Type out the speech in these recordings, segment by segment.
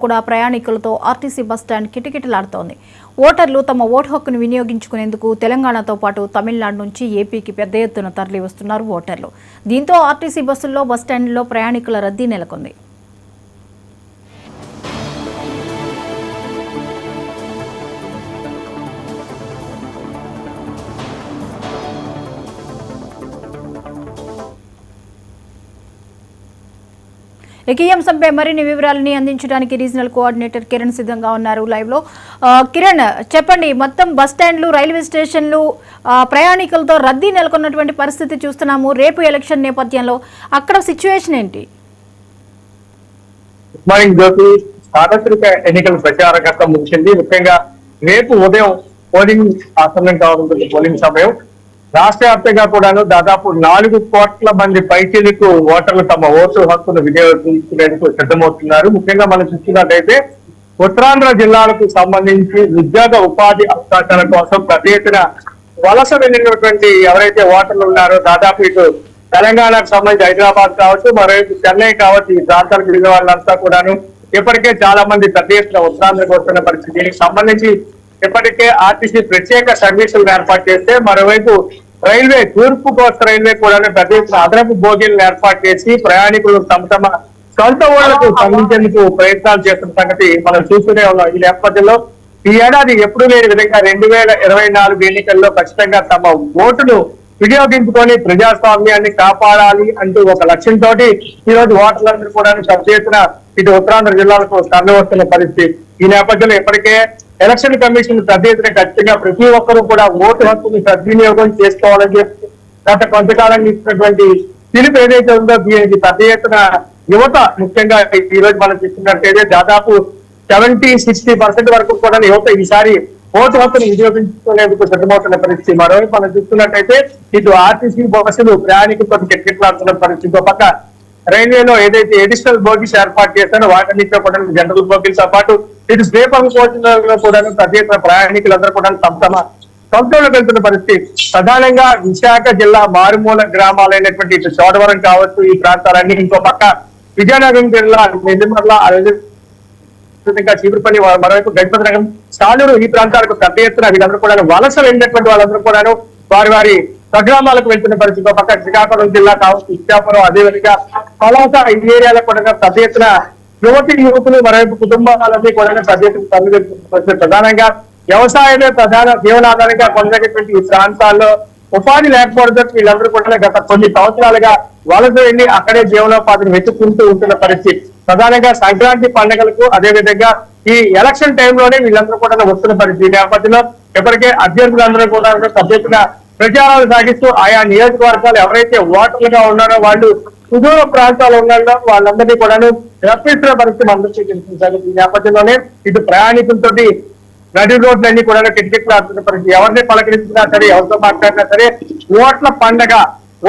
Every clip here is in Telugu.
కూడా ప్రయాణికులతో ఆర్టీసీ బస్టాండ్ కిటకిటలాడుతోంది. ఓటర్లు తమ ఓటు హక్కును వినియోగించుకునేందుకు తెలంగాణతో పాటు తమిళనాడు నుంచి ఏపీకి పెద్ద ఎత్తున తరలి వస్తున్నారు ఓటర్లు. దీంతో ఆర్టీసీ బస్సుల్లో బస్టాండ్లో ప్రయాణికుల రద్దీ నెలకొంది. ఈ అంశంపై మరిన్ని వివరాలని అందించడానికి రీజనల్ కోఆర్డినేటర్ కిరణ్ సిద్ధంగా ఉన్నారు లైవ్ లో. కిరణ్, చెప్పండి, మొత్తం బస్ స్టాండ్లు, రైల్వే స్టేషన్లు ప్రయాణికులతో రద్దీ నెలకొన్నటువంటి పరిస్థితి చూస్తున్నాము. రేపు ఎలక్షన్ నేపథ్యంలో అక్కడ సిచ్యువేషన్ ఏంటి? సార్వత్రిక ఎన్నికల ప్రచారం గత ముగిసింది. ముఖ్యంగా రేపు ఉదయం పోలింగ్ ఆసన్నం కావడంతో పోలింగ్ సమయం రాష్ట్ర వ్యాప్తంగా కూడాను దాదాపు 4 కోట్ల మంది పైచీలకు ఓటర్లు తమ ఓటు హక్కును వినియోగించుకునేందుకు సిద్ధమవుతున్నారు. ముఖ్యంగా మనం చూస్తున్నట్టయితే ఉత్తరాంధ్ర జిల్లాలకు సంబంధించి ఉద్యోగ ఉపాధి అవకాశాల కోసం పెద్ద ఎత్తున వలస వెళ్ళినటువంటి ఎవరైతే ఓటర్లు ఉన్నారో దాదాపు ఇటు తెలంగాణకు సంబంధించి హైదరాబాద్ కావచ్చు, మరోవైపు చెన్నై కావచ్చు, ఈ ప్రాంతాలకు వెళ్ళిన వాళ్ళంతా కూడాను ఇప్పటికే చాలా మంది పెద్ద ఎత్తున ఉత్తరాంధ్రకు వస్తున్న పరిస్థితి. దీనికి సంబంధించి ఇప్పటికే ఆర్టీసీ ప్రత్యేక సర్వీసులను ఏర్పాటు చేస్తే మరోవైపు రైల్వే తూర్పు కోస్తా రైల్వే కూడా పెద్ద ఎత్తున అదనపు బోగీలను ఏర్పాటు చేసి ప్రయాణికులు తమ సొంత ఊళ్లకు తరలించేందుకు ప్రయత్నాలు చేస్తున్న సంగతి మనం చూస్తూనే ఉన్నాం. ఈ నేపథ్యంలో ఈ ఏడాది ఎప్పుడు లేని విధంగా 2024 ఎన్నికల్లో ఖచ్చితంగా తమ ఓటును వినియోగించుకొని ప్రజాస్వామ్యాన్ని కాపాడాలి అంటూ ఒక లక్ష్యంతో ఈ రోజు ఓటర్లందరూ కూడా పెద్ద ఎత్తున ఇటు ఉత్తరాంధ్ర జిల్లాలకు తరలి వస్తున్న పరిస్థితి. ఈ నేపథ్యంలో ఇప్పటికే ఎలక్షన్ కమిషన్ పెద్ద ఎత్తున ఖచ్చితంగా ప్రతి ఒక్కరూ కూడా ఓటు హక్కుని సద్వినియోగం చేసుకోవాలని చెప్పి గత కొంతకాలంగా ఇచ్చినటువంటి పిలుపు ఏదైతే ఉందో దీనికి పెద్ద ఎత్తున యువత ముఖ్యంగా ఈ రోజు మనం చూస్తున్నట్టయితే దాదాపు 70-60% వరకు కూడా యువత ఈసారి ఓటు హక్కును వినియోగించుకునేందుకు సిద్ధమవుతున్న పరిస్థితి. మరోవైపు మనం చూస్తున్నట్టయితే ఇటు ఆర్టీసీ బస్సులు ప్రయాణికులతో కిటకిటలాడుతున్న పరిస్థితి. ఒక పక్క రైల్వేలో ఏదైతే అడిషనల్ బోగీస్ ఏర్పాటు చేస్తారో వాటన్నిటిలో కూడా జనరల్ బోగీలతో పాటు ఇటు స్లీపర్ కోచ్లలో కూడా పెద్ద ఎత్తున ప్రయాణికులందరూ కూడా తమ సొంతంలో వెళ్తున్న పరిస్థితి. ప్రధానంగా విశాఖ జిల్లా మారుమూల గ్రామాలైనటువంటి ఇటు చోడవరం కావచ్చు, ఈ ప్రాంతాలన్నీ, ఇంకో పక్క విజయనగరం జిల్లా నెల్లిమర్ల, చీపురుపల్లి, మరోవైపు గజపతి నగరం, సాలూరు, ఈ ప్రాంతాలకు పెద్ద ఎత్తున వీళ్ళందరూ కూడా వలస వెళ్ళినటువంటి వాళ్ళందరూ కూడాను వారి స్వగ్రామాలకు వెళ్తున్న పరిస్థితి. పక్క శ్రీకాకుళం జిల్లా కావచ్చు, ఇచ్చాపురం, అదేవిధంగా పలాస, ఈ ఏరియాలో కూడా పెద్ద ఎత్తున యువతులు మరోవైపు కుటుంబాలన్నీ కూడా పెద్ద ఎత్తున తరలి వెళ్తున్న పరిస్థితి. ప్రధానంగా వ్యవసాయమే ప్రధాన జీవనాధారంగా కొనసాగేటువంటి ఈ ప్రాంతాల్లో ఉపాధి లేకపోవడంతో వీళ్ళందరూ కూడా గత కొన్ని సంవత్సరాలుగా వలస వెళ్ళి అక్కడే జీవనోపాధిని వెతుక్కుంటూ ఉంటున్న పరిస్థితి. ప్రధానంగా సంక్రాంతి పండుగలకు అదేవిధంగా ఈ ఎలక్షన్ టైంలోనే వీళ్ళందరూ కూడా వస్తున్న పరిస్థితి. నేపథ్యంలో ఇప్పటికే అభ్యర్థులందరూ కూడా పెద్ద ఎత్తున ప్రచారాలు సాగిస్తూ ఆయా నియోజకవర్గాలు ఎవరైతే ఓటర్లుగా ఉన్నారో వాళ్ళు సుదూర ప్రాంతాలు ఉన్నారో వాళ్ళందరినీ కూడా రప్పిస్తున్న పరిస్థితి అందరికీ తెలిసింది. ఈ నేపథ్యంలోనే ఇటు ప్రయాణికులతో నడి రోడ్లన్నీ కూడా కిటకిటలాడుతున్న పరిస్థితి. ఎవరిని పలకరించినా సరే, ఎవరితో మాట్లాడినా సరే ఓట్ల పండగ,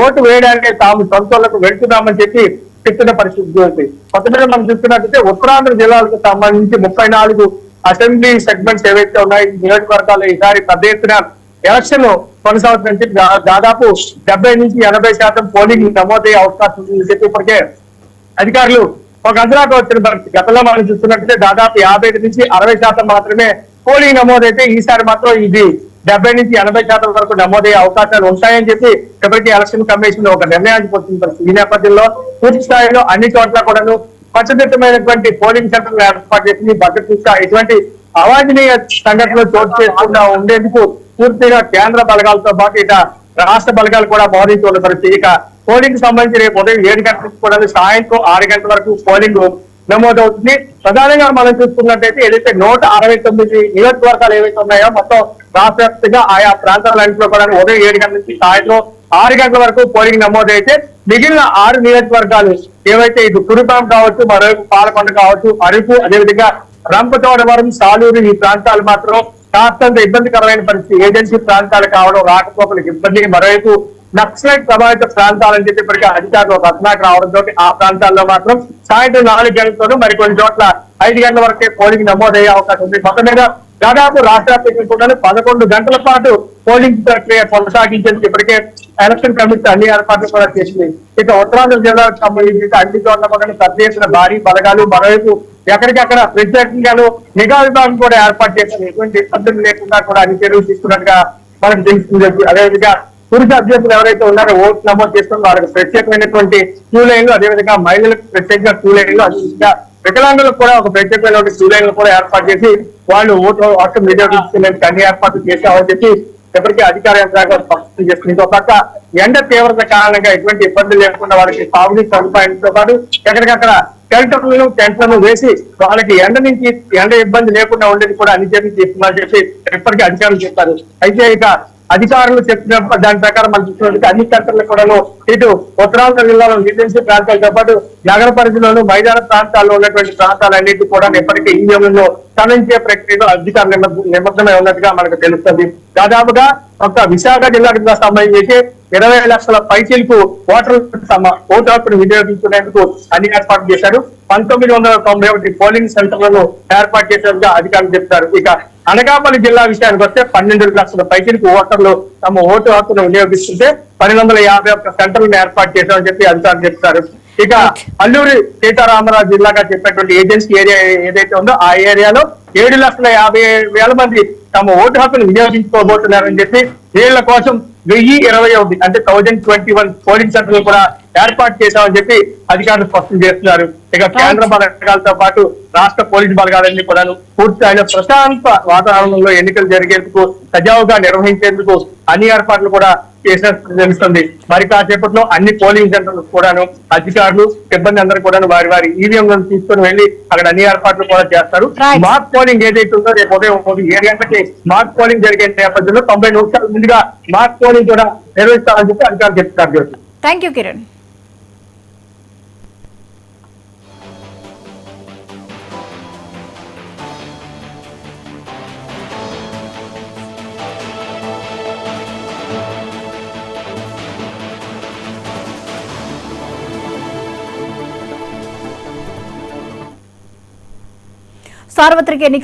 ఓటు వేయడానికి తాము సొంతలకు వెళ్తున్నామని చెప్పి చెప్తున్న పరిస్థితి. కొత్తగా మనం చూస్తున్నట్టయితే ఉత్తరాంధ్ర జిల్లాలకు సంబంధించి 34 అసెంబ్లీ సెగ్మెంట్స్ ఏవైతే ఉన్నాయో ఈ నియోజకవర్గాల్లో ఈసారి పెద్ద ఎత్తున ఎలక్షన్ కొనసాగుతుందంటే దాదాపు 70-80% పోలింగ్ నమోదయ్యే అవకాశం ఉందని చెప్పి ఇప్పటికే అధికారులు ఒక అంచనాకు వచ్చిన పరిస్థితి. గతంలో మనం చూస్తున్నట్టయితే దాదాపు 55-60% మాత్రమే పోలింగ్ నమోదైతే ఈసారి మాత్రం ఇది 70-80% వరకు నమోదయ్యే అవకాశాలు ఉంటాయని చెప్పి ఇప్పటికీ ఎలక్షన్ కమిషన్ ఒక నిర్ణయానికి వచ్చిన పరిస్థితి. ఈ నేపథ్యంలో పూర్తి స్థాయిలో అన్ని చోట్ల కూడాను కట్టుదిట్టమైనటువంటి పోలింగ్ సెంటర్లు ఏర్పాటు చేసి భద్రత ఎటువంటి అవాంఛనీయ సంఘటనలు చోటు చేసుకుండా ఉండేందుకు పూర్తిగా కేంద్ర బలగాలతో పాటు ఇక రాష్ట్ర బలగాలు కూడా మోహరించుకున్న పరిస్థితి. ఇక పోలింగ్ సంబంధించి రేపు ఉదయం 7 గంటల నుంచి కూడా సాయంత్రం 6 గంటల వరకు పోలింగ్ నమోదవుతుంది. ప్రధానంగా మనం చూసుకున్నట్టయితే ఏదైతే 169 నియోజకవర్గాలు ఏవైతే ఉన్నాయో మొత్తం రాష్ట్ర వ్యాప్తంగా ఆయా ప్రాంతాలన్నింటిలో కూడా ఉదయం 7 గంటల నుంచి సాయంత్రం 6 గంటల వరకు పోలింగ్ నమోదైతే మిగిలిన 6 నియోజకవర్గాలు ఏవైతే ఇటు కురుపాం కావచ్చు, మరోవైపు పాలకొండ కావచ్చు, అరకు, అదేవిధంగా రంపచోడవరం, సాలూరు, ఈ ప్రాంతాలు మాత్రం కాస్తంత ఇబ్బందికరమైన పరిస్థితి. ఏజెన్సీ ప్రాంతాలు కావడం, రాకపోకలకు ఇబ్బంది, మరోవైపు నక్సలైట్ ప్రభావిత ప్రాంతాలని చెప్పి ఇప్పటికే అధికారులు రత్నాకు రావడంతో ఆ ప్రాంతాల్లో మాత్రం సాయంత్రం 4 గంటలతోనూ మరికొన్ని చోట్ల 5 గంటల వరకే పోలింగ్ నమోదయ్యే అవకాశం ఉంది. మొత్తం మీద దాదాపు రాష్ట్ర వ్యాప్తంగా కూడా 11 గంటల పాటు పోలింగ్ ప్రక్రియ కొనసాగించేందుకు ఇప్పటికే ఎలక్షన్ కమిషన్ అన్ని ఏర్పాట్లు కూడా చేసింది. ఇక ఉత్తరాంధ్ర జిల్లాకు సంబంధించి అన్ని చోట్ల కూడా పెద్ద ఎత్తున భారీ బలగాలు, మరోవైపు ఎక్కడికక్కడ ప్రత్యేకంగాను నిఘా విభాగం కూడా ఏర్పాటు చేశారు. ఎటువంటి ఇబ్బందులు లేకుండా కూడా అన్ని చర్యలు తీసుకున్నట్టుగా మనకు తెలుస్తుంది. అదేవిధంగా పురుష అభ్యర్థులు ఎవరైతే ఉన్నారో ఓటు నమోదు చేసుకుని వారికి ప్రత్యేకమైనటువంటి క్యూ లైన్లు, అదేవిధంగా మహిళలకు ప్రత్యేకంగా క్యూ లైన్లు, అదేవిధంగా వికలాంగులకు కూడా ఒక ప్రత్యేకమైన క్యూ లైన్లు కూడా ఏర్పాటు చేసి వాళ్ళు ఓటు హక్కు వినియోగించుకునేందుకు అన్ని ఏర్పాట్లు చేశామని చెప్పి ఇప్పటికీ అధికార యంత్రాంగం స్పష్టం చేస్తుంది. ఇంకో పక్క ఎండ తీవ్రత కారణంగా ఎటువంటి ఇబ్బందులు లేకుండా వాళ్ళకి తాగునీటి సదుపాయంతో పాటు ఎక్కడికక్కడ షెల్టర్లను, టెంట్లను వేసి వాళ్ళకి ఎండ ఇబ్బంది లేకుండా ఉండేది కూడా అన్ని చర్యలు తీసుకున్నారని చెప్పి ఇప్పటికీ అధికారులు చెప్పారు. అయితే ఇక అధికారులు చెప్పిన దాని ప్రకారం మనం చూసినట్టు అన్ని సెంటర్లు కూడా ఇటు ఉత్తరాంధ్ర జిల్లాలో రెసిడెన్సీ ప్రాంతాలతో పాటు నగర పరిధిలోను మైదాన ప్రాంతాల్లో ఉన్నటువంటి ప్రాంతాలన్నిటి కూడా ఇప్పటికీ ఈవీఎంలలో తరలించే ప్రక్రియలో అధికారులు నిమగ్నమై ఉన్నట్టుగా మనకు తెలుస్తుంది. దాదాపుగా ఒక విశాఖ జిల్లాకు సంబంధించి 20 లక్షల పైచీలకు ఓటు హక్కును వినియోగించుకునేందుకు అన్ని ఏర్పాటు చేశారు. 1991 పోలింగ్ సెంటర్లను ఏర్పాటు చేసినట్టుగా అధికారులు చెప్తారు. ఇక అనకాపల్లి జిల్లా విషయానికి వస్తే 12 లక్షల పైచీలకు ఓటర్లు తమ ఓటు హక్కును వినియోగిస్తుంటే 1251 సెంటర్లను ఏర్పాటు చేశామని చెప్పి అధికారులు చెప్తారు. ఇక అల్లూరి సీతారామరాజు జిల్లాగా చెప్పినటువంటి ఏజెన్సీ ఏరియా ఏదైతే ఉందో ఆ ఏరియాలో 7,50,000 మంది తమ ఓటు హక్కును వినియోగించుకోబోతున్నారని చెప్పి వీళ్ల కోసం 1021 అంటే 1021 పోలింగ్ సెంటర్లు కూడా ఏర్పాటు చేశామని చెప్పి అధికారులు స్పష్టం చేస్తున్నారు. ఇక కేంద్ర బలగాలతో పాటు రాష్ట్ర పోలీసు బలగాలన్నీ కూడా పూర్తి స్థాయిలో ప్రశాంత వాతావరణంలో ఎన్నికలు జరిగేందుకు సజావుగా నిర్వహించేందుకు అన్ని ఏర్పాట్లు కూడా చేసినట్టు తెలుస్తుంది. మరి కాసేపట్లో అన్ని పోలింగ్ సెంటర్లు కూడాను అధికారులు, సిబ్బంది అందరూ కూడా వారి ఈవీఎంలను తీసుకుని వెళ్లి అక్కడ అన్ని ఏర్పాట్లు కూడా చేస్తారు. మాక్ పోలింగ్ ఏదైతే ఉందో రేపు ఉదయం 7 గంటలకి మాక్ పోలింగ్ జరిగే నేపథ్యంలో 90 నిమిషాల ముందుగా మాక్ పోలింగ్ కూడా నిర్వహిస్తారని చెప్పి అధికారులు చెప్తారు. Thank you Kiran. సార్వత్రిక ఎన్నికల